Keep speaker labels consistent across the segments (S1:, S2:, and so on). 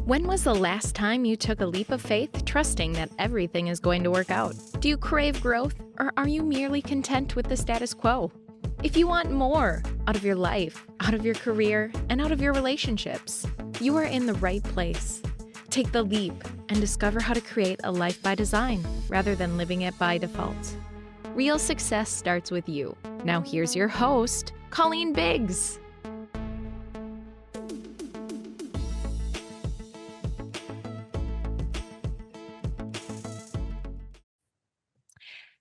S1: When was the last time you took a leap of faith, trusting that everything is going to work out? Do you crave growth, or are you merely content with the status quo? If you want more out of your life, out of your career, and out of your relationships, you are in the right place. Take the leap and discover how to create a life by design rather than living it by default. Real success starts with you. Now here's your host, Colleen Biggs.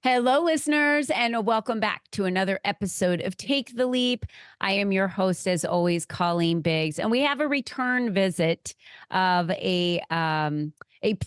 S2: Hello, listeners, and welcome back to another episode of Take the Leap. I am your host, as always, Colleen Biggs, and we have a return visit of a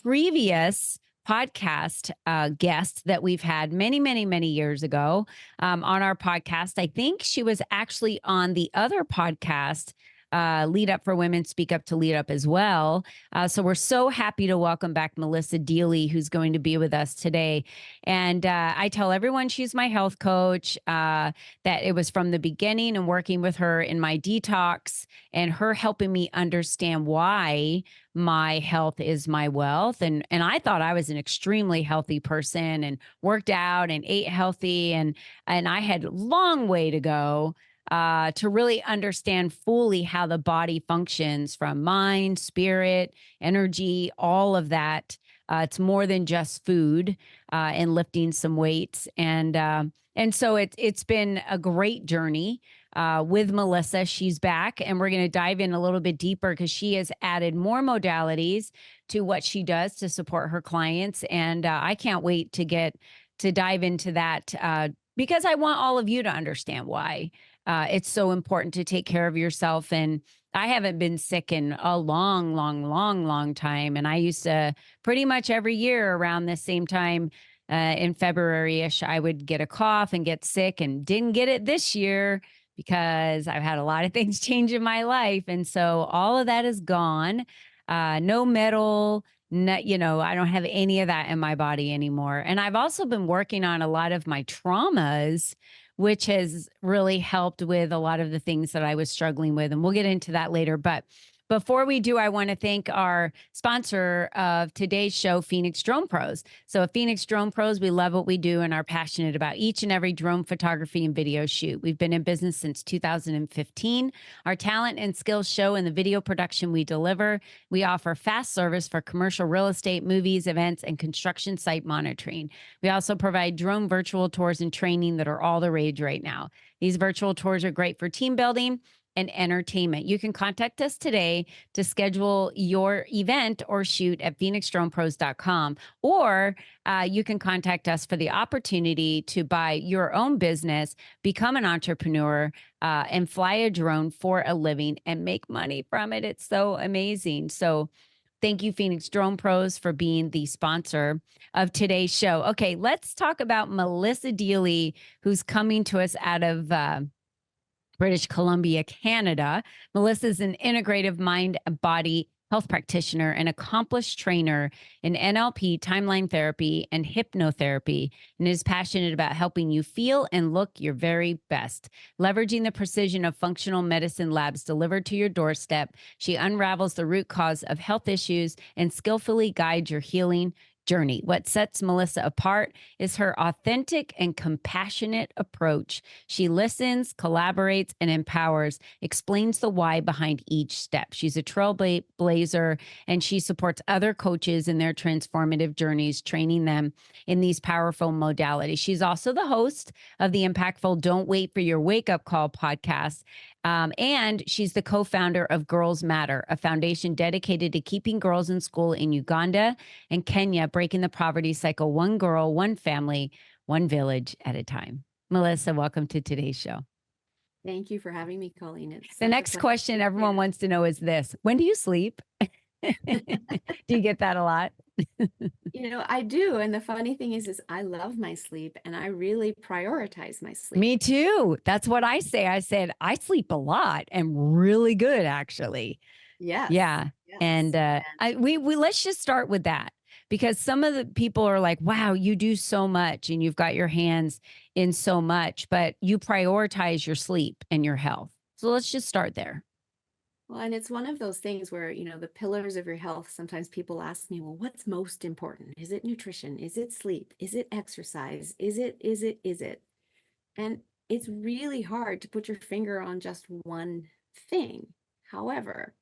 S2: previous podcast guest that we've had many years ago on our podcast. I think she was actually on the other podcast, Lead Up for Women, Speak Up to Lead Up as well. So we're so happy to welcome back Melissa Deely, who's going to be with us today. And I tell everyone she's my health coach, that it was from the beginning and working with her in my detox and her helping me understand why my health is my wealth. And I thought I was an extremely healthy person and worked out and ate healthy. And I had a long way to go to really understand fully how the body functions, from mind, spirit, energy, all of that. It's more than just food and lifting some weights. And so it's been a great journey with Melissa. She's back, and we're going to dive in a little bit deeper because she has added more modalities to what she does to support her clients. And I can't wait to dive into that because I want all of you to understand why. It's so important to take care of yourself. And I haven't been sick in a long time. And I used to pretty much every year around the same time in February-ish, I would get a cough and get sick, and didn't get it this year because I've had a lot of things change in my life. And so all of that is gone. No metal, I don't have any of that in my body anymore. And I've also been working on a lot of my traumas, which has really helped with a lot of the things that I was struggling with. And we'll get into that later. But before we do, I want to thank our sponsor of today's show, Phoenix Drone Pros. So at Phoenix Drone Pros, we love what we do and are passionate about each and every drone photography and video shoot. We've been in business since 2015. Our talent and skills show in the video production we deliver. We offer fast service for commercial real estate, movies, events, and construction site monitoring. We also provide drone virtual tours and training that are all the rage right now. These virtual tours are great for team building and entertainment. You can contact us today to schedule your event or shoot at phoenixdronepros.com, or you can contact us for the opportunity to buy your own business, become an entrepreneur, and fly a drone for a living and make money from it. It's so amazing. So thank you, Phoenix Drone Pros, for being the sponsor of today's show. Okay, let's talk about Melissa Deely, who's coming to us out of British Columbia, Canada. Melissa is an integrative mind and body health practitioner and accomplished trainer in NLP, timeline therapy, and hypnotherapy, and is passionate about helping you feel and look your very best. Leveraging the precision of functional medicine labs delivered to your doorstep, she unravels the root cause of health issues and skillfully guides your healing journey. What sets Melissa apart is her authentic and compassionate approach. She listens, collaborates, and empowers, explains the why behind each step. She's a trailblazer, and she supports other coaches in their transformative journeys, training them in these powerful modalities. She's also the host of the impactful Don't Wait for Your Wake Up Call podcast. And she's the co-founder of Girls Matter, a foundation dedicated to keeping girls in school in Uganda and Kenya, breaking the poverty cycle, one girl, one family, one village at a time. Melissa, welcome to today's show.
S3: Thank you for having me, Colleen. It's
S2: the next question everyone wants to know is this: when do you sleep? Do you get that a lot?
S3: I do. And the funny thing is I love my sleep, and I really prioritize my sleep.
S2: Me too. That's what I say. I said, I sleep a lot and really good, actually.
S3: Yes.
S2: Yeah.
S3: Yes.
S2: And we let's just start with that, because some of the people are like, wow, you do so much and you've got your hands in so much, but you prioritize your sleep and your health. So let's just start there.
S3: Well, and it's one of those things where, the pillars of your health, sometimes people ask me, well, what's most important? Is it nutrition? Is it sleep? Is it exercise? Is it? And it's really hard to put your finger on just one thing. However,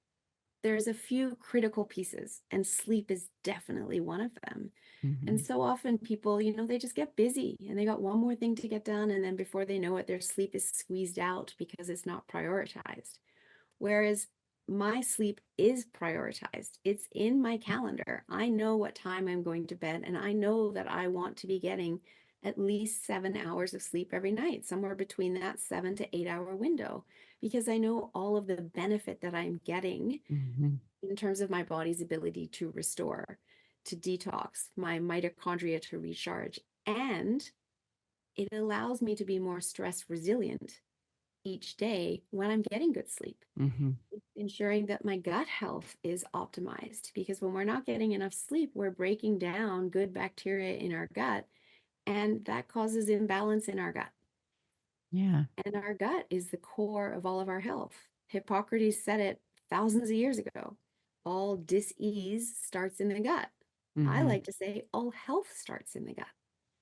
S3: there's a few critical pieces, and sleep is definitely one of them. And
S2: Mhm.
S3: so often people, they just get busy and they got one more thing to get done. And then before they know it, their sleep is squeezed out because it's not prioritized. Whereas my sleep is prioritized, it's in my calendar. I know what time I'm going to bed, and I know that I want to be getting at least 7 hours of sleep every night, somewhere between that 7 to 8 hour window, because I know all of the benefit that I'm getting
S2: Mhm.
S3: in terms of my body's ability to restore, to detox, my mitochondria to recharge, and it allows me to be more stress resilient each day when I'm getting good sleep.
S2: Mhm.
S3: Ensuring that my gut health is optimized, because when we're not getting enough sleep, we're breaking down good bacteria in our gut, and that causes imbalance in our gut.
S2: Yeah.
S3: And our gut is the core of all of our health. Hippocrates said it thousands of years ago. All dis-ease starts in the gut. I
S2: Mhm.
S3: like to say all health starts in the gut.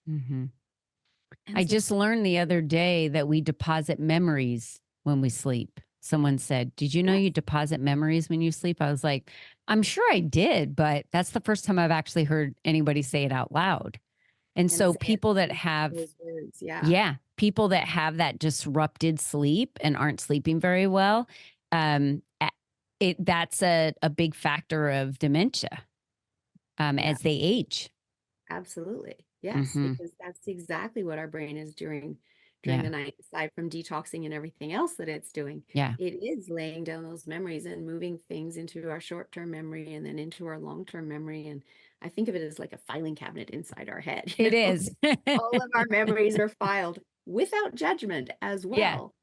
S2: Mhm.
S3: And
S2: I
S3: so,
S2: just learned the other day that we deposit memories when we sleep. Someone said, "Did you know you
S3: yes,
S2: deposit memories when you sleep?" I was like, "I'm sure I did, but that's the first time I've actually heard anybody say it out loud." And
S3: and
S2: so
S3: say it
S2: people that
S3: in
S2: have
S3: those words. Yeah,
S2: yeah, people that have that disrupted sleep and aren't sleeping very well, a that's a big factor of dementia,
S3: yeah.
S2: as they age.
S3: Absolutely. Yes,
S2: Mhm.
S3: because that's exactly what our brain is doing during the
S2: Yeah.
S3: night, aside from detoxing and everything else that it's doing.
S2: Yeah.
S3: It is laying down those memories and moving things into our short-term memory and then into our long-term memory. And I think of it as like a filing cabinet inside our head,
S2: It is.
S3: All of our memories are filed without judgment as
S2: Yeah.
S3: well.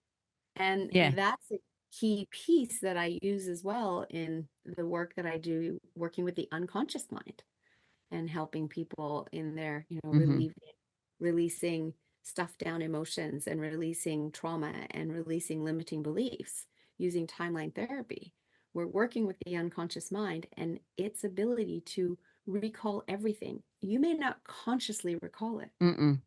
S3: And
S2: Yeah.
S3: that's a key piece that I use as well in the work that I do working with the unconscious mind and helping people in their,
S2: Mhm.
S3: releasing stuff down emotions and releasing trauma and releasing limiting beliefs using timeline therapy. We're working with the unconscious mind and its ability to recall everything. You may not consciously recall it.
S2: Mm-mm.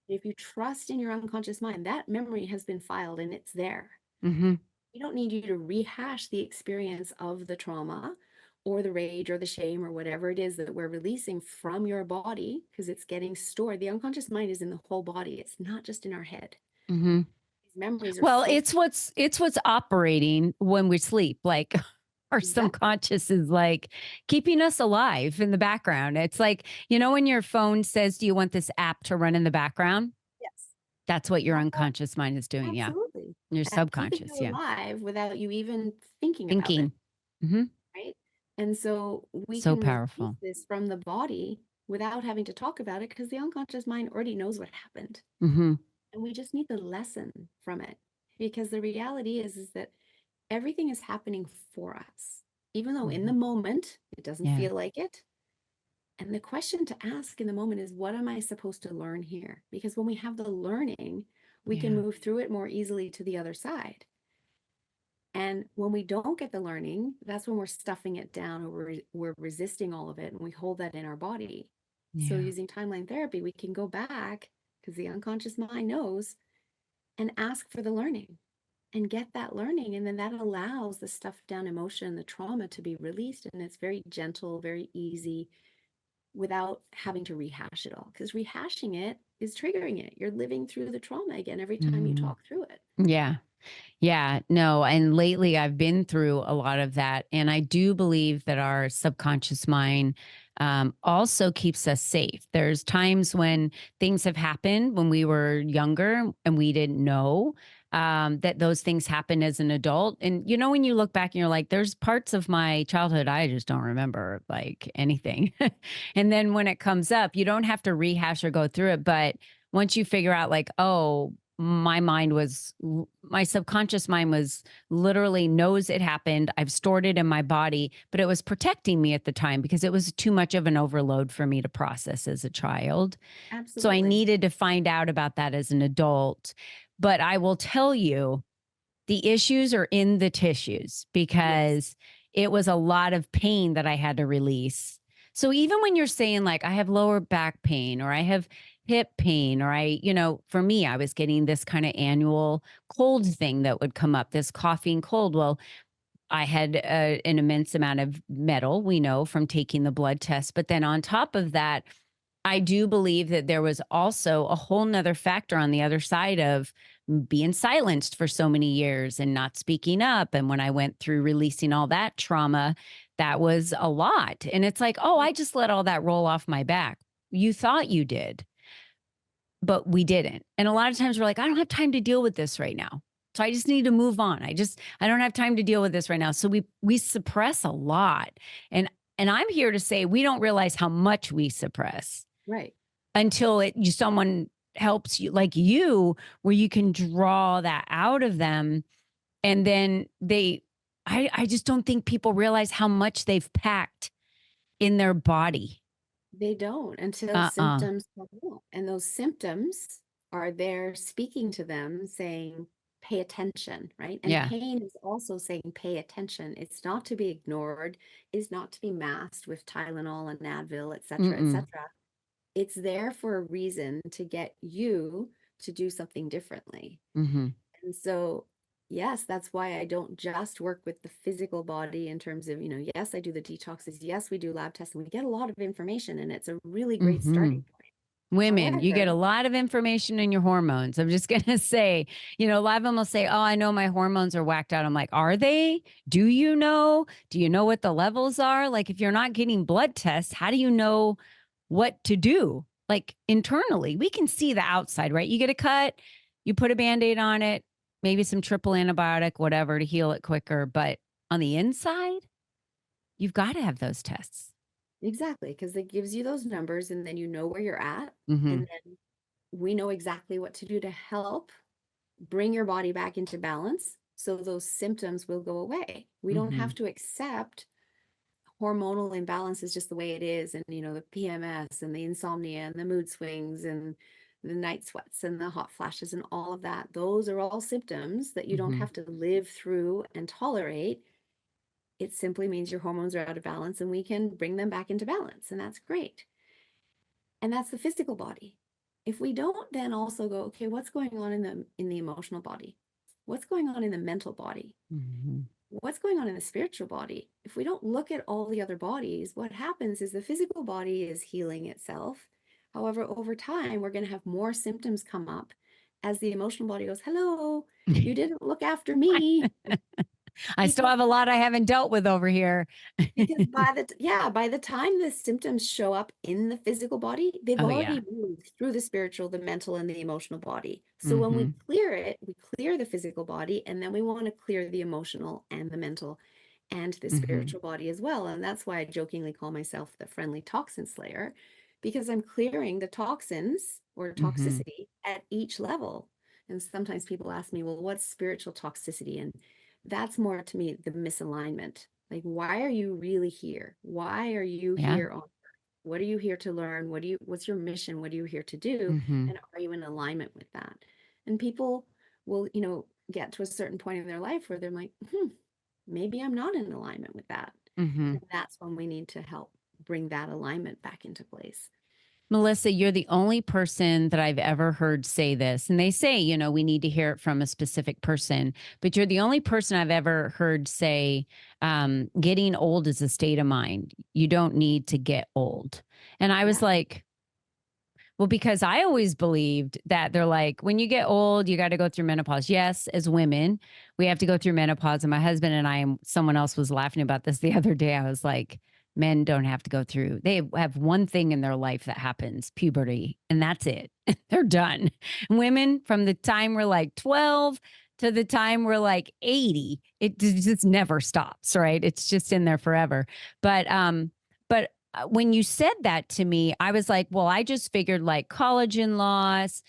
S3: If you trust in your unconscious mind, that memory has been filed and it's there.
S2: Mhm.
S3: We don't need you to rehash the experience of the trauma or the rage or the shame or whatever it is that we're releasing from your body, because it's getting stored. The unconscious mind is in the whole body, it's not just in our head.
S2: Mhm.
S3: These memories are
S2: Well,
S3: so
S2: it's what's operating when we sleep. Like our
S3: exactly.
S2: subconscious is like keeping us alive in the background. It's like, when your phone says, "Do you want this app to run in the background?"
S3: Yes.
S2: That's what your
S3: That's all,
S2: unconscious mind is doing. Yeah.
S3: absolutely.
S2: Your
S3: Keeping
S2: subconscious.
S3: you
S2: Yeah.
S3: alive without you even thinking about it,
S2: Thinking. Mhm.
S3: right? And so we
S2: So
S3: can release
S2: powerful.
S3: this from the body without having to talk about it, because the unconscious mind already knows what happened.
S2: Mhm.
S3: And we just need the lesson from it, because the reality is that everything is happening for us, even though in the
S2: Mhm.
S3: moment it doesn't
S2: Yeah.
S3: feel like it. And the question to ask in the moment is, what am I supposed to learn here? Because when we have the learning, we can
S2: Yeah.
S3: move through it more easily to the other side. And when we don't get the learning, that's when we're stuffing it down, or we're resisting all of it, and we hold that in our body. So
S2: Yeah.
S3: using timeline therapy, we can go back, because the unconscious mind knows, and ask for the learning and get that learning. And then that allows the stuffed down emotion, the trauma, to be released. And it's very gentle, very easy, without having to rehash it all. Because rehashing it is triggering it. You're living through the trauma again every time you
S2: Mhm.
S3: talk through it.
S2: Yeah. Yeah, no, and lately I've been through a lot of that, and I do believe that our subconscious mind also keeps us safe. There's times when things have happened when we were younger and we didn't know that those things happened as an adult. And when you look back and you're like, there's parts of my childhood I just don't remember like anything. And then when it comes up, you don't have to rehash or go through it, but once you figure out like, oh, my subconscious mind was literally knows it happened. I've stored it in my body, but it was protecting me at the time because it was too much of an overload for me to process as a child. So I
S3: Absolutely.
S2: needed to find out about that as an adult. But I will tell you, The issues are in the tissues because it was a lot of pain that I had to release. So even when you're saying like, I have lower back pain or I have hip pain, or for me, I was getting this kind of annual cold thing that would come up, this coughing cold. Well, I had an immense amount of metal, we know from taking the blood test. But then on top of that, I do believe that there was also a whole nother factor on the other side of being silenced for so many years and not speaking up. And when I went through releasing all that trauma, that was a lot. And it's like, oh, I just let all that roll off my back. You thought you did, but we didn't. And a lot of times we're like, I don't have time to deal with this right now. So I just need to move on. I don't have time to deal with this right now. So we suppress a lot. And I'm here to say we don't realize how much we suppress.
S3: Right.
S2: Until someone helps you, like you, where you can draw that out of them. And then I just don't think people realize how much they've packed in their body.
S3: They don't until symptoms come up. And those symptoms are there speaking to them saying, pay attention, right? And pain is also saying, pay attention. It's not to be ignored, it's not to be masked with Tylenol and Advil, et cetera, et cetera. It's there for a reason to get you to do something differently. And so, yes, that's why I don't just work with the physical body in terms of, yes, I do the detoxes. Yes, we do lab tests and we get a lot of information and it's a really great starting point.
S2: Women, you get a lot of information in your hormones. I'm just going to say, a lot of them will say, oh, I know my hormones are whacked out. I'm like, are they? Do you know? Do you know what the levels are? Like, if you're not getting blood tests, how do you know what to do? Like internally, we can see the outside, right? You get a cut, you put a Band-Aid on it, maybe some triple antibiotic, whatever, to heal it quicker. But on the inside, you've got to have those tests.
S3: Exactly, because it gives you those numbers and then you know where you're at. And then we know exactly what to do to help bring your body back into balance so those symptoms will go away. We don't have to accept hormonal imbalances just the way it is, and the PMS and the insomnia and the mood swings and the night sweats and the hot flashes and all of that. Those are all symptoms that you don't have to live through and tolerate. It simply means your hormones are out of balance and we can bring them back into balance, and that's great. And that's the physical body. If we don't then also go, okay, what's going on in the emotional body? What's going on in the mental body? What's going on in the spiritual body? If we don't look at all the other bodies, what happens is the physical body is healing itself. However, over time, we're going to have more symptoms come up as the emotional body goes, hello, you didn't look after me.
S2: I still have a lot I haven't dealt with over here.
S3: Because by the time the symptoms show up in the physical body, they've already moved through the spiritual, the mental, and the emotional body. So when we clear it, we clear the physical body, and then we want to clear the emotional and the mental and the spiritual body as well. And that's why I jokingly call myself the friendly toxin slayer, because I'm clearing the toxins or toxicity at each level. And sometimes people ask me, well, what's spiritual toxicity? And that's more to me the misalignment. Like, why are you really here? Why are you here on Earth? What are you here to learn? What's your mission? What are you here to do? And are you in alignment with that? And people will, get to a certain point in their life where they're like, maybe I'm not in alignment with that. And that's when we need to help bring that alignment back into place.
S2: Melissa, you're the only person that I've ever heard say this. And they say, we need to hear it from a specific person, but you're the only person I've ever heard say, getting old is a state of mind. You don't need to get old. And I was like, well, because I always believed that they're like, when you get old, you got to go through menopause. Yes, as women, we have to go through menopause. And my husband and someone else was laughing about this the other day. I was like, men don't have to go through. They have one thing in their life that happens, puberty, and that's it. They're done. Women, from the time we're like 12 to the time we're like 80, it just never stops, right? It's just in there forever. But when you said that to me, I was like, well, I just figured like collagen loss,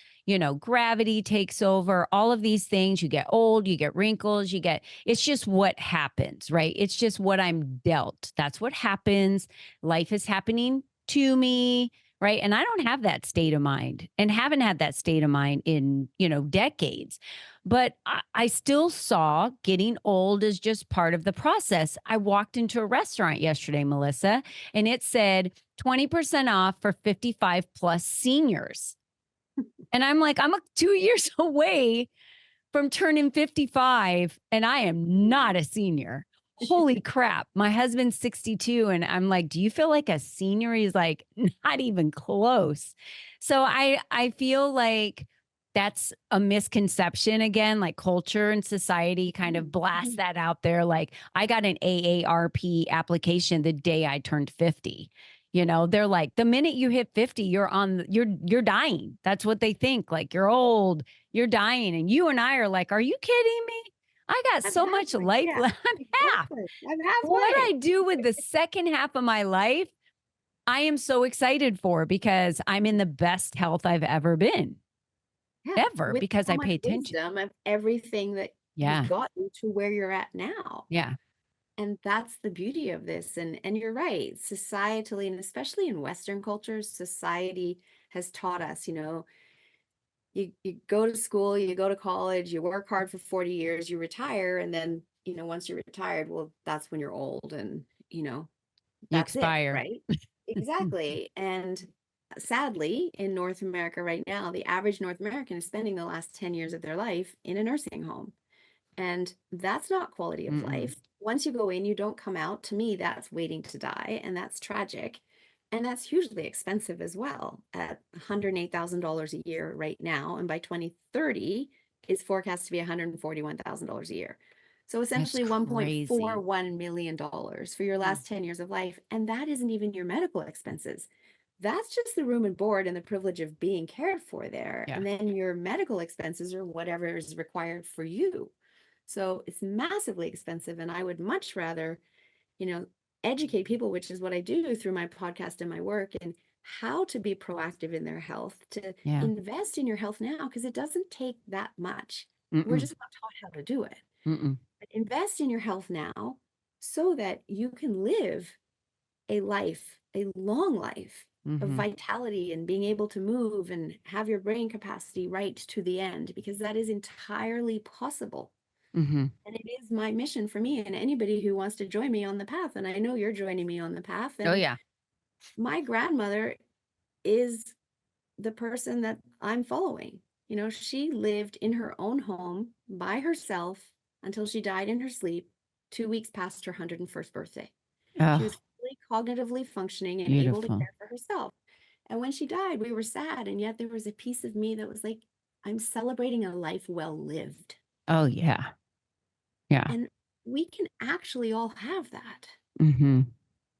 S2: gravity takes over, all of these things. You get old, you get wrinkles, it's just what happens, right? It's just what I'm dealt. That's what happens. Life is happening to me. right? And I don't have that state of mind and haven't had that state of mind in, decades. But I still saw getting old as just part of the process. I walked into a restaurant yesterday, Melissa, and it said 20% off for 55 plus seniors. And I'm like, I'm 2 years away from turning 55, and I am not a senior. Holy crap. My husband's 62, and I'm like, do you feel like a senior? He's like, not even close. So I feel like that's a misconception again, like culture and society kind of blast that out there. Like I got an AARP application the day I turned 50. They're like, the minute you hit 50, you're dying. That's what they think. Like you're old, you're dying. And you and I are like, are you kidding me? I got
S3: I'm
S2: so much
S3: halfway.
S2: life
S3: Yeah,
S2: left. I'm half.
S3: exactly. I'm
S2: What I
S3: halfway.
S2: do with the second half of my life, I am so excited for because I'm in the best health I've ever been,
S3: Yeah,
S2: ever,
S3: with
S2: because
S3: so
S2: I
S3: much
S2: pay attention.
S3: wisdom of everything that has
S2: Yeah.
S3: gotten to where you're at now.
S2: Yeah.
S3: And that's the beauty of this. And you're right, societally, and especially in Western cultures, society has taught us, you go to school, you go to college, you work hard for 40 years, you retire, and then, once you're retired, well, that's when you're old and,
S2: You
S3: that's it,
S2: expire.
S3: right? Exactly. And sadly, in North America right now, the average North American is spending the last 10 years of their life in a nursing home. And that's not quality of
S2: Mm-mm.
S3: life. Once you go in, you don't come out. To me, that's waiting to die, and that's tragic. And that's hugely expensive as well at $108,000 a year right now. And by 2030, it's forecast to be $141,000 a year. So
S2: That's
S3: essentially
S2: crazy.
S3: $1.41 million for your last 10 years of life. And that isn't even your medical expenses. That's just the room and board and the privilege of being cared for there.
S2: Yeah.
S3: And then your medical expenses are whatever is required for you. So it's massively expensive. And I would much rather, you know, educate people, which is what I do through my podcast and my work, and how to be proactive in their health, to
S2: Yeah.
S3: invest in your health now, because it doesn't take that much. We're
S2: Mm-mm.
S3: just not taught how to do it.
S2: Mm-mm.
S3: But invest in your health now so that you can live a life, a long life of
S2: Mm-hmm.
S3: vitality and being able to move and have your brain capacity right to the end, because that is entirely possible.
S2: Mm-hmm.
S3: And it is my mission for me and anybody who wants to join me on the path. And I know you're joining me on the path.
S2: Oh,
S3: And
S2: yeah.
S3: my grandmother is the person that I'm following. She lived in her own home by herself until she died in her sleep 2 weeks past her 101st birthday. She was
S2: Oh,
S3: fully cognitively functioning and able to
S2: beautiful.
S3: care for herself. And when she died, we were sad. And yet there was a piece of me that was like, I'm celebrating a life well lived.
S2: Oh, yeah. Yeah.
S3: And we can actually all have that.
S2: Mm-hmm.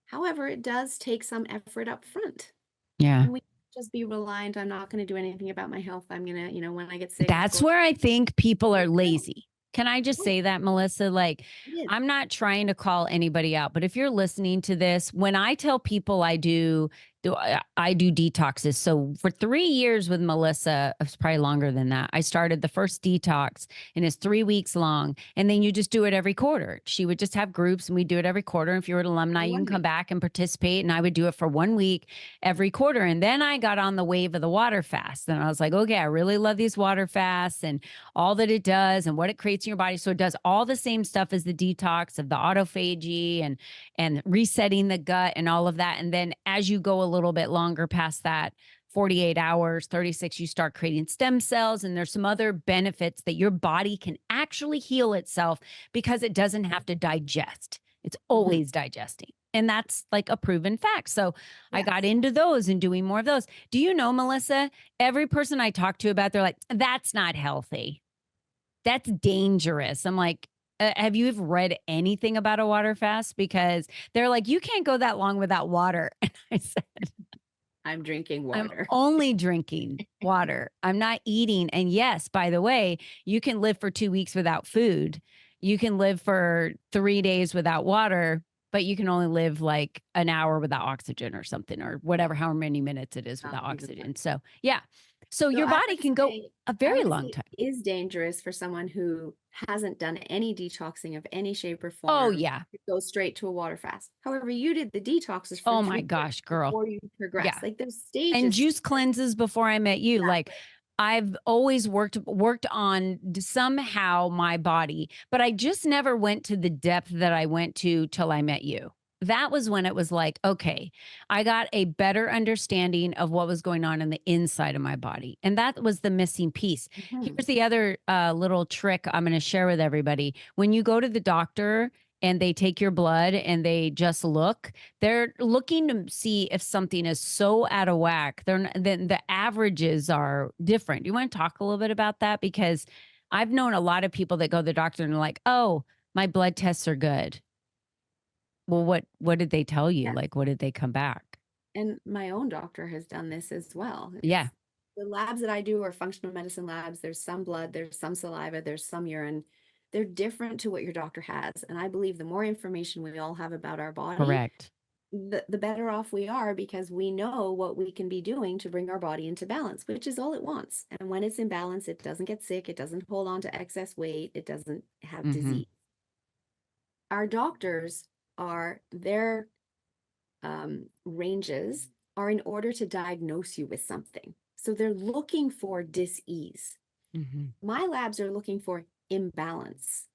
S3: However, it does take some effort up front.
S2: Yeah.
S3: And we can't just be reliant. I'm not going to do anything about my health. I'm going to, when I get sick,
S2: That's
S3: go to
S2: where I think people are
S3: no.
S2: lazy. Can I just
S3: Oh,
S2: say that, Melissa? Like,
S3: it is.
S2: I'm not trying to call anybody out, but if you're listening to this, when I tell people I do detoxes. So for 3 years with Melissa, it's probably longer than that. I started the first detox and it's 3 weeks long. And then you just do it every quarter. She would just have groups and we do it every quarter. And if you're an alumni,
S3: For
S2: you can
S3: 1
S2: come
S3: week.
S2: back and participate. And I would do it for 1 week every quarter. And then I got on the wave of the water fast. And I was like, okay, I really love these water fasts and all that it does and what it creates in your body. So it does all the same stuff as the detox of the autophagy and resetting the gut and all of that. And then as you go a little bit longer past that, 48 hours, 36, you start creating stem cells. And there's some other benefits that your body can actually heal itself because it doesn't have to digest. It's always digesting. And that's like a proven fact. So I got
S3: Yes.
S2: into those and doing more of those. Do you know, Melissa, every person I talk to about, they're like, that's not healthy. That's dangerous. I'm like, have you ever read anything about a water fast? Because they're like, you can't go that long without water. And I said,
S3: I'm drinking
S2: I'm
S3: water.
S2: only drinking water. I'm not eating. And yes, by the way, you can live for 2 weeks without food. You can live for 3 days without water, but you can only live like an hour without oxygen or something or whatever, however many minutes it is without
S3: Not even that.
S2: oxygen. So, yeah. So
S3: So
S2: your
S3: I
S2: body
S3: would
S2: can go
S3: say,
S2: a
S3: I
S2: very
S3: would
S2: long
S3: say
S2: time.
S3: it is dangerous for someone who hasn't done any detoxing of any shape or
S2: Oh,
S3: form
S2: yeah.
S3: to go straight to a water fast. However, you did the detoxes for
S2: Oh my
S3: 3 years
S2: gosh, girl.
S3: before you progress.
S2: Yeah.
S3: Like there's
S2: And
S3: stages.
S2: juice cleanses before I met you. Like
S3: Exactly.
S2: I've always worked on somehow my body, but I just never went to the depth that I went to till I met you. That was when it was like, okay, I got a better understanding of what was going on in the inside of my body. And that was the missing piece.
S3: Mhm.
S2: Here's the other little trick I'm going to share with everybody. When you go to the doctor and they take your blood and they just look, they're looking to see if something is so out of whack. Then the averages are different. You want to talk a little bit about that? Because I've known a lot of people that go to the doctor and are like, oh, my blood tests are good. Well, what did they tell you?
S3: Yes.
S2: Like, what did they come back?
S3: And my own doctor has done this as well.
S2: Yeah,
S3: It's the labs that I do are functional medicine labs. There's some blood, there's some saliva, there's some urine. They're different to what your doctor has. And I believe the more information we all have about our body,
S2: correct.
S3: the better off we are because we know what we can be doing to bring our body into balance, which is all it wants. And when it's in balance, it doesn't get sick, it doesn't hold on to excess weight, it doesn't have
S2: Mm-hmm.
S3: disease. Our doctors are their ranges are in order to diagnose you with something. So they're looking for dis-ease.
S2: Mm-hmm.
S3: My labs are looking for imbalance.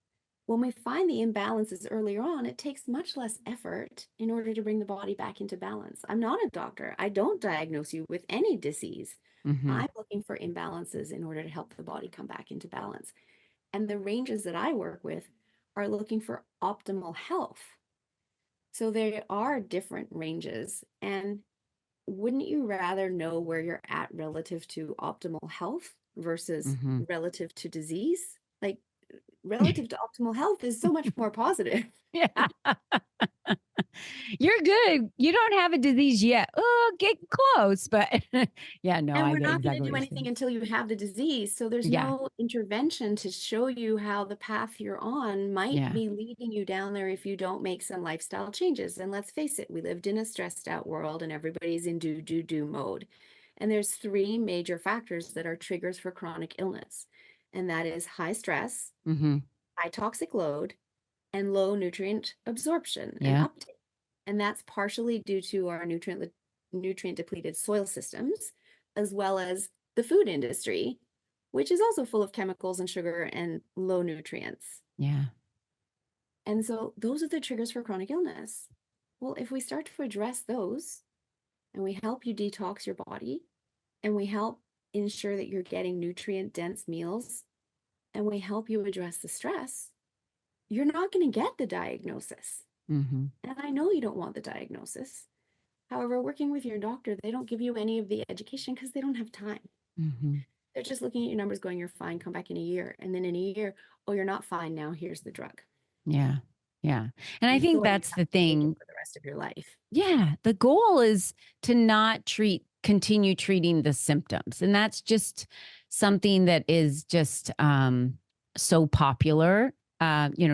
S3: When we find the imbalances earlier on, it takes much less effort in order to bring the body back into balance. I'm not a doctor. I don't diagnose you with any disease.
S2: Mm-hmm.
S3: I'm looking for imbalances in order to help the body come back into balance. And the ranges that I work with are looking for optimal health. So there are different ranges. And wouldn't you rather know where you're at relative to optimal health versus
S2: Mm-hmm.
S3: relative to disease? Like relative to optimal health is so much more positive.
S2: Yeah. You're good. You don't have a disease yet. Oh, get close. But yeah, no,
S3: And
S2: I
S3: we're
S2: get
S3: not going to
S2: exactly what
S3: do
S2: you're
S3: anything
S2: saying.
S3: until you have the disease. So there's
S2: Yeah.
S3: no intervention to show you how the path you're on might
S2: Yeah.
S3: be leading you down there if you don't make some lifestyle changes. And let's face it, we lived in a stressed out world and everybody's in do, do, do mode. And there's 3 major factors that are triggers for chronic illness. And that is high stress,
S2: Mm-hmm.
S3: high toxic load, and low nutrient absorption and
S2: Yeah.
S3: uptake. And that's partially due to our nutrient depleted soil systems, as well as the food industry, which is also full of chemicals and sugar and low nutrients.
S2: Yeah.
S3: And so those are the triggers for chronic illness. Well, if we start to address those and we help you detox your body and we help ensure that you're getting nutrient dense meals and we help you address the stress, you're not going to get the diagnosis.
S2: Mm-hmm.
S3: And I know you don't want the diagnosis. However, working with your doctor, they don't give you any of the education because they don't have time.
S2: Mm-hmm.
S3: They're just looking at your numbers going, you're fine, come back in a year. And then in a year, oh, you're not fine now, here's the drug.
S2: Yeah. Yeah. And I
S3: And
S2: think
S3: boy, you
S2: that's
S3: have
S2: the
S3: to take it
S2: thing.
S3: for the rest of your life.
S2: Yeah. The goal is to not continue treating the symptoms. And that's just something that is just so popular.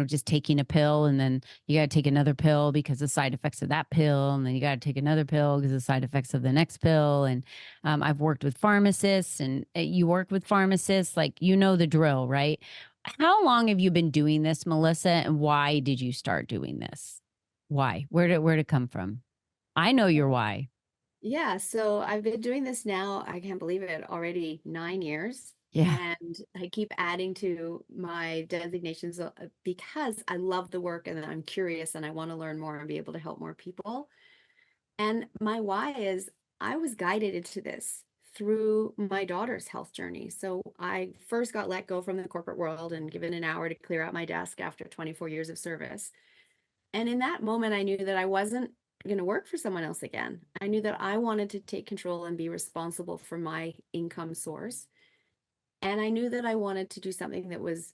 S2: Just taking a pill and then you got to take another pill because the side effects of that pill. And then you got to take another pill because the side effects of the next pill. And I've worked with pharmacists and you work with pharmacists, like, you know, the drill, right? How long have you been doing this, Melissa? And why did you start doing this? Why? Where did it come from? I know your why.
S3: Yeah, so I've been doing this now, I can't believe it, already 9 years.
S2: Yeah.
S3: And I keep adding to my designations because I love the work and I'm curious and I want to learn more and be able to help more people. And my why is I was guided into this through my daughter's health journey. So I first got let go from the corporate world and given an hour to clear out my desk after 24 years of service. And in that moment, I knew that I wasn't going to work for someone else again. I knew that I wanted to take control and be responsible for my income source. And I knew that I wanted to do something that was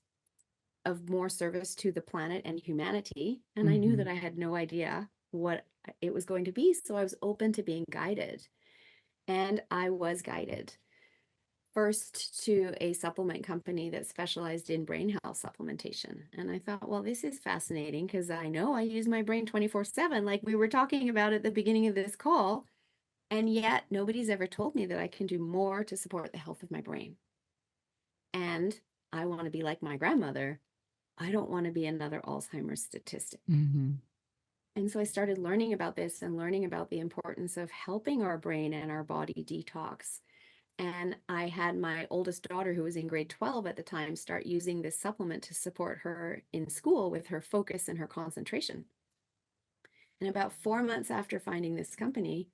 S3: of more service to the planet and humanity. And I knew
S2: Mm-hmm.
S3: that I had no idea what it was going to be. So I was open to being guided. And I was guided first to a supplement company that specialized in brain health supplementation. And I thought, well, this is fascinating because I know I use my brain 24/7, like we were talking about at the beginning of this call. And yet nobody's ever told me that I can do more to support the health of my brain. And I want to be like my grandmother. I don't want to be another Alzheimer's statistic.
S2: Mm-hmm.
S3: And so I started learning about this and learning about the importance of helping our brain and our body detox. And I had my oldest daughter, who was in grade 12 at the time, start using this supplement to support her in school with her focus and her concentration. And about 4 months after finding this company,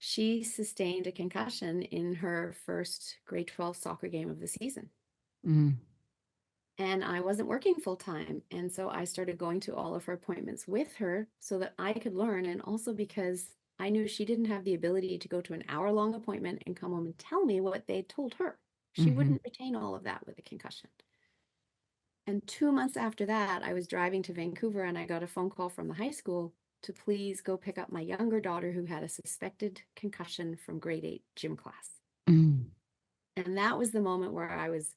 S3: she sustained a concussion in her first grade 12 soccer game of the season.
S2: Mm.
S3: And I wasn't working full time. And so I started going to all of her appointments with her so that I could learn. And also because I knew she didn't have the ability to go to an hour-long appointment and come home and tell me what they told her. She
S2: Mm-hmm.
S3: wouldn't retain all of that with a concussion. And 2 months after that, I was driving to Vancouver and I got a phone call from the high school to please go pick up my younger daughter who had a suspected concussion from grade 8 gym class.
S2: Mm.
S3: And that was the moment where I was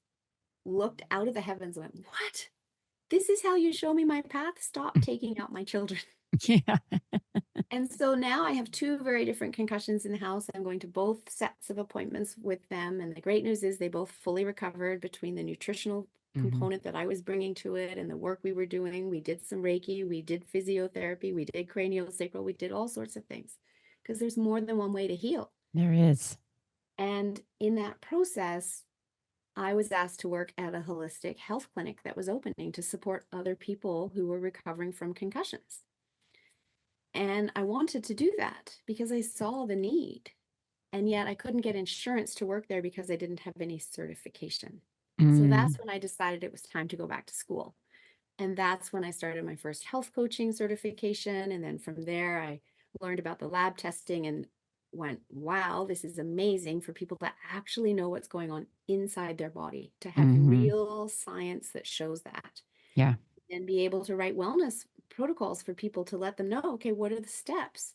S3: looked out of the heavens and went, what? This is how you show me my path? Stop taking out my children.
S2: Yeah.
S3: And so now I have two very different concussions in the house. I'm going to both sets of appointments with them. And the great news is they both fully recovered between the nutritional component that I was bringing to it and the work we were doing. We did some Reiki, we did physiotherapy, we did craniosacral, we did all sorts of things because there's more than one way to heal.
S2: There is.
S3: And in that process, I was asked to work at a holistic health clinic that was opening to support other people who were recovering from concussions. And I wanted to do that because I saw the need. And yet I couldn't get insurance to work there because I didn't have any certification. So that's when I decided it was time to go back to school. And that's when I started my first health coaching certification. And then from there, I learned about the lab testing and went, wow, this is amazing for people to actually know what's going on inside their body, to have real science that shows that.
S2: Yeah.
S3: And be able to write wellness protocols for people to let them know, okay, what are the steps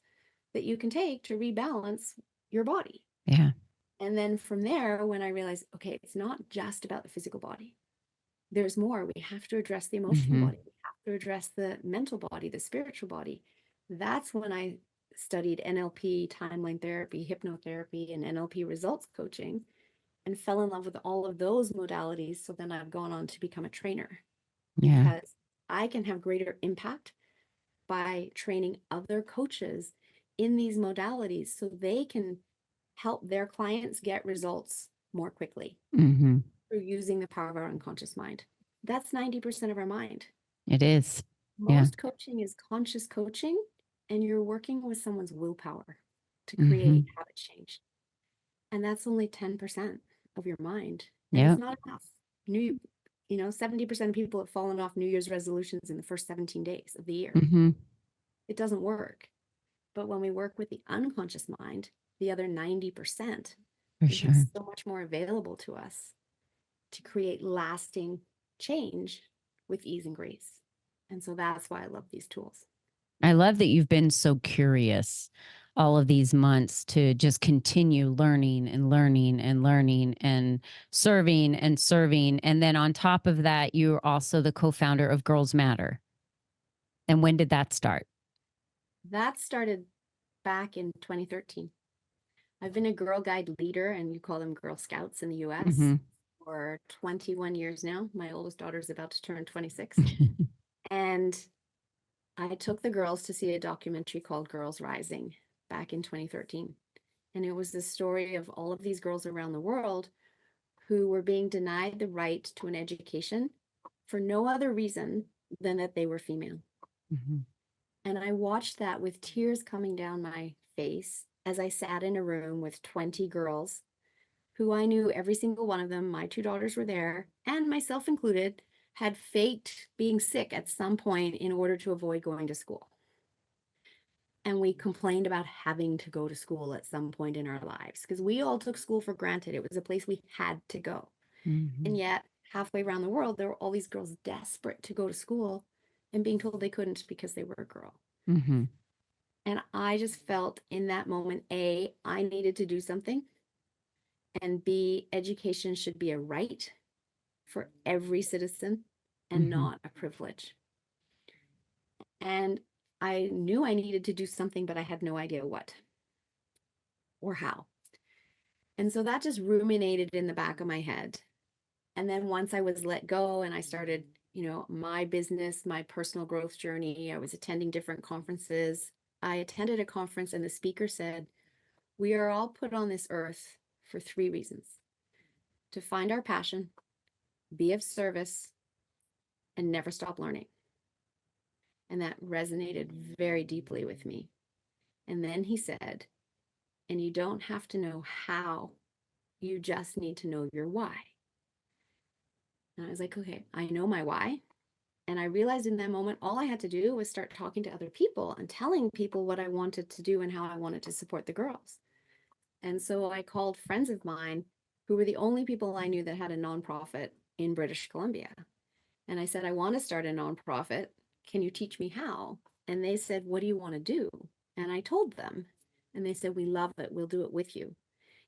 S3: that you can take to rebalance your body?
S2: Yeah.
S3: And then from there, when I realized, okay, it's not just about the physical body. There's more. We have to address the emotional body. We have to address the mental body, the spiritual body. That's when I studied NLP, timeline therapy, hypnotherapy, and NLP results coaching and fell in love with all of those modalities. So then I've gone on to become a trainer because I can have greater impact by training other coaches in these modalities so they can help their clients get results more quickly through using the power of our unconscious mind. That's 90% of our mind.
S2: It is.
S3: Most coaching is conscious coaching, and you're working with someone's willpower to create habit change. And that's only 10% of your mind. And it's not enough. 70% of people have fallen off New Year's resolutions in the first 17 days of the year. It doesn't work. But when we work with the unconscious mind, the other 90%, we have so much more available to us to create lasting change with ease and grace. And so that's why I love these tools.
S2: I love that you've been so curious all of these months to just continue learning and learning and learning and serving and serving. And then on top of that, you're also the co-founder of Girls Matter. And when did that start?
S3: That started back in 2013. I've been a Girl Guide leader, and you call them Girl Scouts in the US, for 21 years now. My oldest daughter is about to turn 26. And I took the girls to see a documentary called Girls Rising back in 2013. And it was the story of all of these girls around the world who were being denied the right to an education for no other reason than that they were female. And I watched that with tears coming down my face as I sat in a room with 20 girls who I knew every single one of them, my two daughters were there, and myself included, had faked being sick at some point in order to avoid going to school. And we complained about having to go to school at some point in our lives because we all took school for granted. It was a place we had to go. And yet halfway around the world, there were all these girls desperate to go to school and being told they couldn't because they were a girl. And I just felt in that moment, A, I needed to do something. And B, education should be a right for every citizen and not a privilege. And I knew I needed to do something, but I had no idea what. or how? And so that just ruminated in the back of my head. And then once I was let go and I started, my business, my personal growth journey, I was attending different conferences. I attended a conference and the speaker said, we are all put on this earth for 3 reasons: to find our passion, be of service, and never stop learning. And that resonated very deeply with me. And then he said, and you don't have to know how, you just need to know your why. And I was like, okay, I know my why. And I realized in that moment, all I had to do was start talking to other people and telling people what I wanted to do and how I wanted to support the girls. And so I called friends of mine who were the only people I knew that had a nonprofit in British Columbia. And I said, I want to start a nonprofit. Can you teach me how? And they said, what do you want to do? And I told them. And they said, we love it. We'll do it with you.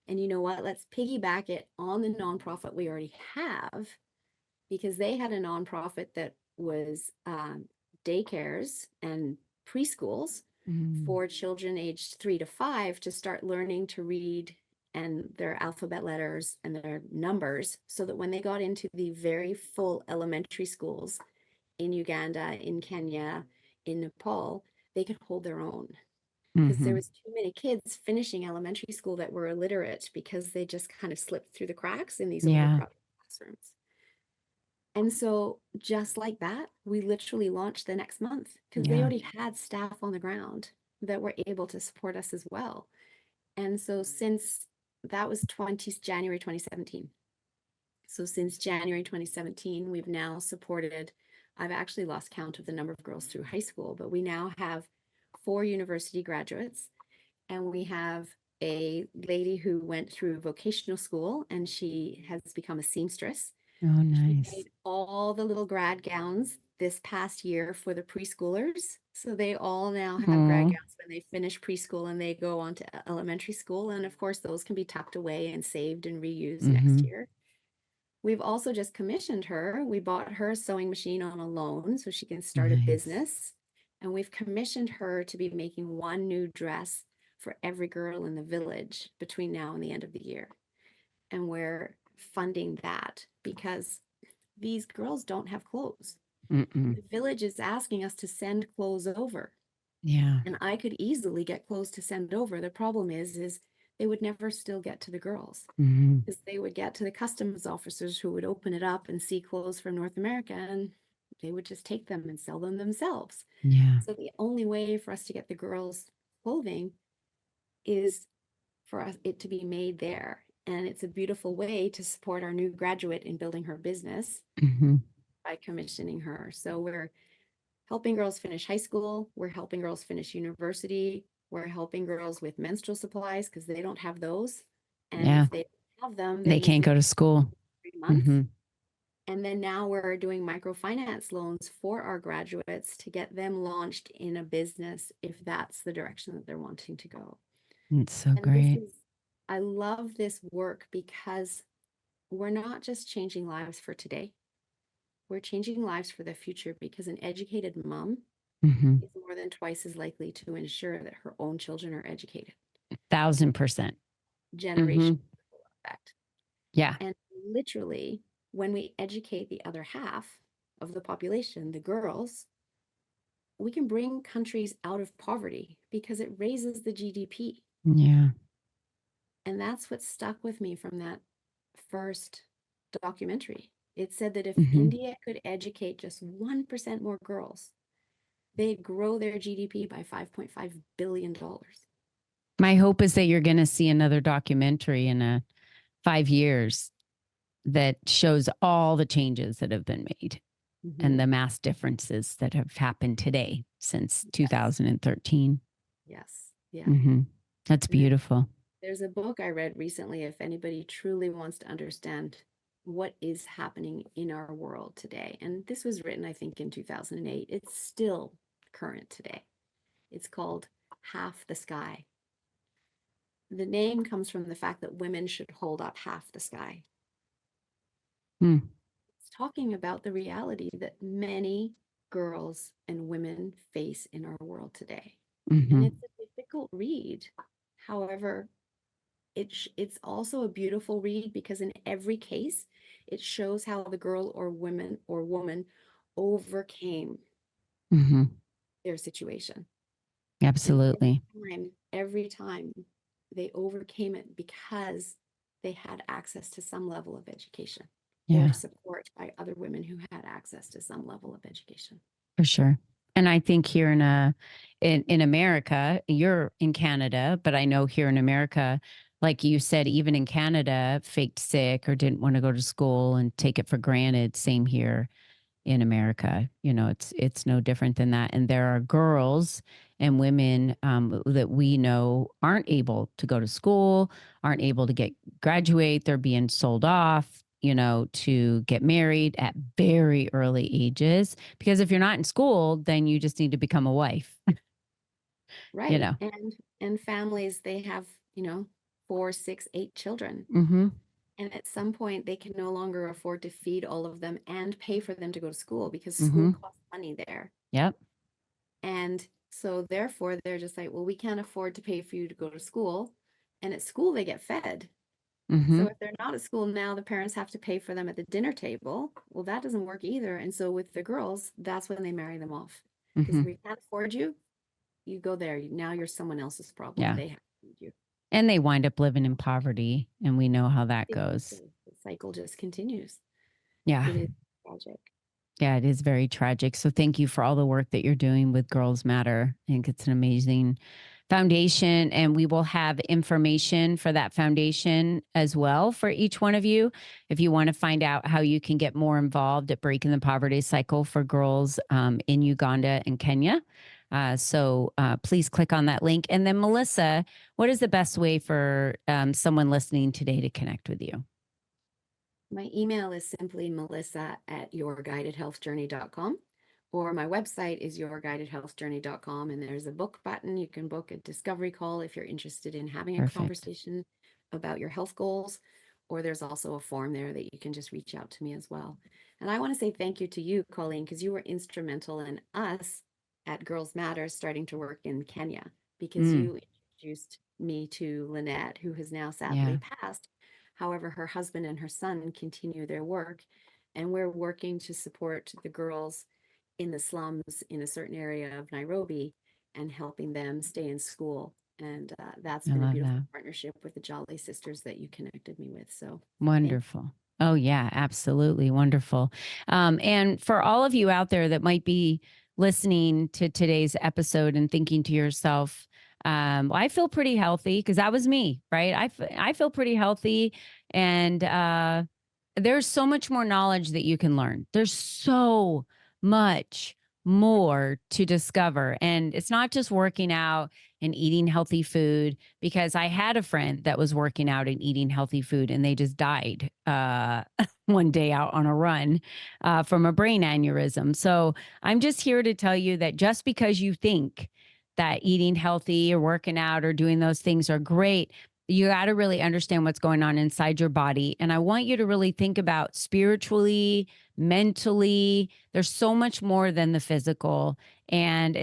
S3: And you know what? Let's piggyback it on the nonprofit we already have, because they had a nonprofit that was daycares and preschools for children aged 3 to 5 to start learning to read and their alphabet letters and their numbers, so that when they got into the very full elementary schools in Uganda, in Kenya, in Nepal, they could hold their own. Because there was too many kids finishing elementary school that were illiterate because they just kind of slipped through the cracks in these overcrowded classrooms. And so just like that, we literally launched the next month because they already had staff on the ground that were able to support us as well. And so since that was January 2017. So since January 2017, we've now supported, I've actually lost count of the number of girls through high school, but we now have 4 university graduates, and we have a lady who went through vocational school and she has become a seamstress.
S2: Oh,
S3: She
S2: nice.
S3: made all the little grad gowns this past year for the preschoolers. So they all now have grad gowns when they finish preschool and they go on to elementary school. And of course, those can be tucked away and saved and reused next year. We've also just commissioned her. We bought her a sewing machine on a loan so she can start a business. And we've commissioned her to be making 1 new dress for every girl in the village between now and the end of the year. And we're funding that because these girls don't have clothes. The village is asking us to send clothes over.
S2: Yeah.
S3: And I could easily get clothes to send over. The problem is they would never still get to the girls, because they would get to the customs officers who would open it up and see clothes from North America, and they would just take them and sell them themselves.
S2: Yeah.
S3: So the only way for us to get the girls clothing is for it to be made there. And it's a beautiful way to support our new graduate in building her business by commissioning her. So we're helping girls finish high school. We're helping girls finish university. We're helping girls with menstrual supplies because they don't have those. And if they have them,
S2: they can't go to school.
S3: 3 months. And then now we're doing microfinance loans for our graduates to get them launched in a business if that's the direction that they're wanting to go.
S2: It's so great.
S3: I love this work because we're not just changing lives for today. We're changing lives for the future, because an educated mom is more than twice as likely to ensure that her own children are educated.
S2: 1,000%.
S3: Generational effect.
S2: Yeah.
S3: And literally, when we educate the other half of the population, the girls, we can bring countries out of poverty because it raises the GDP.
S2: Yeah.
S3: And that's what stuck with me from that first documentary. It said that if India could educate just 1% more girls, they'd grow their GDP by $5.5 billion.
S2: My hope is that you're going to see another documentary in 5 years that shows all the changes that have been made and the mass differences that have happened today since 2013.
S3: Yes. Yeah.
S2: That's beautiful.
S3: There's a book I read recently, if anybody truly wants to understand what is happening in our world today. And this was written, I think, in 2008. It's still current today. It's called Half the Sky. The name comes from the fact that women should hold up half the sky. It's talking about the reality that many girls and women face in our world today. And it's a difficult read. However, it's also a beautiful read because in every case, it shows how the girl or woman overcame
S2: Hmm.
S3: their situation. And
S2: Absolutely.
S3: every time they overcame it because they had access to some level of education or
S2: Yeah,
S3: support by other women who had access to some level of education.
S2: for sure. And I think here in America, you're in Canada, but I know here in America, like you said, even in Canada, faked sick or didn't want to go to school and take it for granted. Same here in America. You know, it's no different than that. And there are girls and women that we know aren't able to go to school, aren't able to graduate. They're being sold off, you know, to get married at very early ages. Because if you're not in school, then you just need to become a wife. You
S3: Right.
S2: know.
S3: And families, they have, 4, 6, 8 children.
S2: Mm-hmm.
S3: And at some point, they can no longer afford to feed all of them and pay for them to go to school because school
S2: Mm-hmm.
S3: costs money there.
S2: Yep.
S3: And so, therefore, they're just like, well, we can't afford to pay for you to go to school. And at school, they get fed.
S2: Mm-hmm.
S3: So, if they're not at school now, the parents have to pay for them at the dinner table. Well, that doesn't work either. And so, with the girls, that's when they marry them off because
S2: Mm-hmm.
S3: we can't afford you. You go there. Now you're someone else's problem.
S2: Yeah.
S3: They have to feed you.
S2: And they wind up living in poverty, and we know how that goes.
S3: Exactly. The cycle just continues.
S2: Yeah.
S3: It is tragic.
S2: Yeah, it is very tragic. So thank you for all the work that you're doing with Girls Matter. I think it's an amazing foundation, and we will have information for that foundation as well for each one of you. If you want to find out how you can get more involved at breaking the poverty cycle for girls in Uganda and Kenya. Please click on that link. And then, Melissa, what is the best way for someone listening today to connect with you?
S3: My email is simply melissa@yourguidedhealthjourney.com, or my website is yourguidedhealthjourney.com. And there's a book button. You can book a discovery call if you're interested in having a
S2: Perfect.
S3: conversation about your health goals. Or there's also a form there that you can just reach out to me as well. And I want to say thank you to you, Colleen, because you were instrumental in us at Girls Matter starting to work in Kenya, because
S2: Mm,
S3: you introduced me to Lynette, who has now
S2: yeah,
S3: sadly passed. However, her husband and her son continue their work, and we're working to support the girls in the slums in a certain area of Nairobi and helping them stay in school. And that's
S2: I
S3: been a
S2: love
S3: beautiful
S2: that.
S3: partnership with the Jolly Sisters that you connected me with. So thank
S2: Wonderful. Oh, yeah, absolutely. Wonderful. And for all of you out there that might be listening to today's episode and thinking to yourself, well, I feel pretty healthy because that was me, right? I feel pretty healthy. And there's so much more knowledge that you can learn. There's so much more to discover. And it's not just working out and eating healthy food, because I had a friend that was working out and eating healthy food and they just died one day out on a run from a brain aneurysm. So I'm just here to tell you that just because you think that eating healthy or working out or doing those things are great, you got to really understand what's going on inside your body. And I want you to really think about spiritually, mentally. There's so much more than the physical. And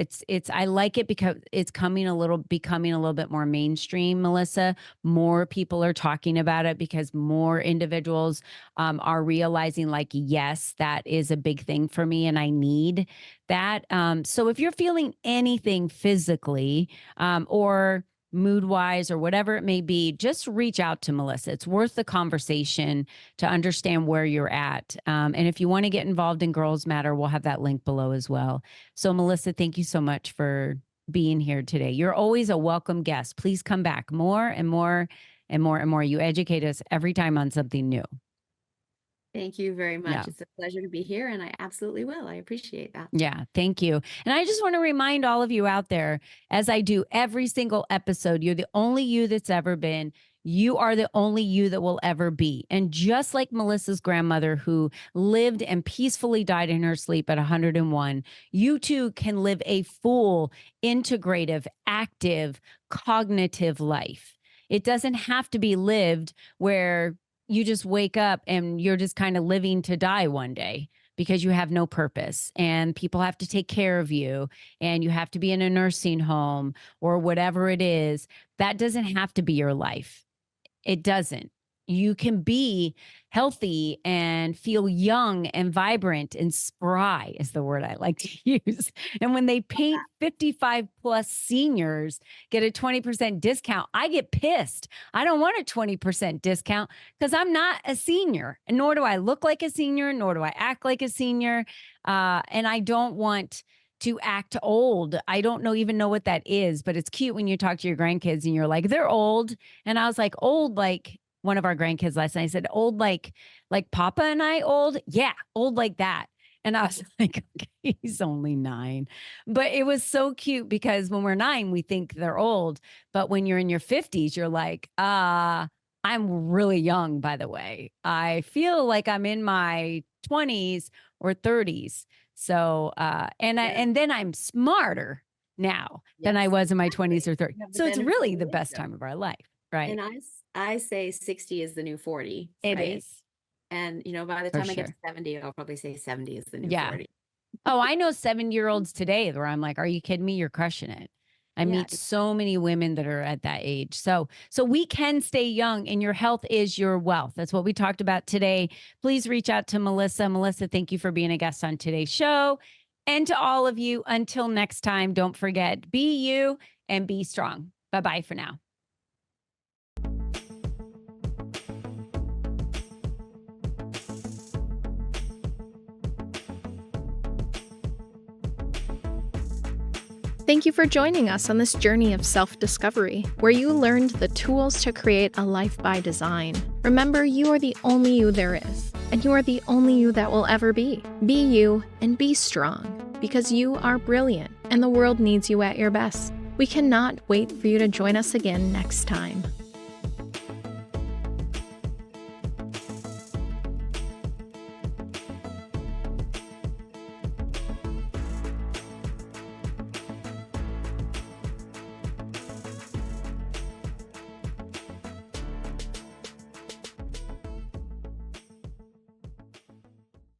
S2: I like it because it's becoming a little bit more mainstream, Melissa. More people are talking about it because more individuals are realizing, like, yes, that is a big thing for me and I need that. So if you're feeling anything physically or mood wise or whatever it may be, just reach out to Melissa. It's worth the conversation to understand where you're at. And if you want to get involved in Girls Matter, we'll have that link below as well. So, Melissa, thank you so much for being here today. You're always a welcome guest. Please come back more and more and more and more. You educate us every time on something new.
S3: Thank you very
S2: Yeah.
S3: much. It's a pleasure to be here, and I absolutely will. I appreciate that.
S2: Yeah, thank you. And I just want to remind all of you out there, as I do every single episode, you're the only you that's ever been. You are the only you that will ever be. And just like Melissa's grandmother, who lived and peacefully died in her sleep at 101, you too can live a full, integrative, active, cognitive life. It doesn't have to be lived where you just wake up and you're just kind of living to die one day, because you have no purpose and people have to take care of you and you have to be in a nursing home or whatever it is. That doesn't have to be your life. It doesn't. You can be healthy and feel young and vibrant and spry is the word I like to use. And when they paint 55 plus seniors get a 20% discount, I get pissed. I don't want a 20% discount because I'm not a senior, and nor do I look like a senior, nor do I act like a senior. And I don't want to act old. I don't even know what that is, but it's cute when you talk to your grandkids and you're like, they're old. And I was like, old, like one of our grandkids last night, I said, old, like Papa and I old. Yeah. Old like that. And I was like, okay, he's only 9, but it was so cute because when we're 9, we think they're old. But when you're in your 50s, you're like, I'm really young, by the way. I feel like I'm in my 20s or 30s. So, and then I'm smarter now than I was in my 20s or 30s. So it's really the best time of our life, right?
S3: And I say 60 is the new 40.
S2: It
S3: right?
S2: is.
S3: And, by the time I get to 70, I'll probably say 70 is the new 40.
S2: Oh, I know 70-year-olds today where I'm like, are you kidding me? You're crushing it. I meet so many women that are at that age. So we can stay young, and your health is your wealth. That's what we talked about today. Please reach out to Melissa. Melissa, thank you for being a guest on today's show. And to all of you, until next time, don't forget, be you and be strong. Bye-bye for now.
S1: Thank you for joining us on this journey of self-discovery, where you learned the tools to create a life by design. Remember, you are the only you there is, and you are the only you that will ever be. Be you and be strong, because you are brilliant, and the world needs you at your best. We cannot wait for you to join us again next time.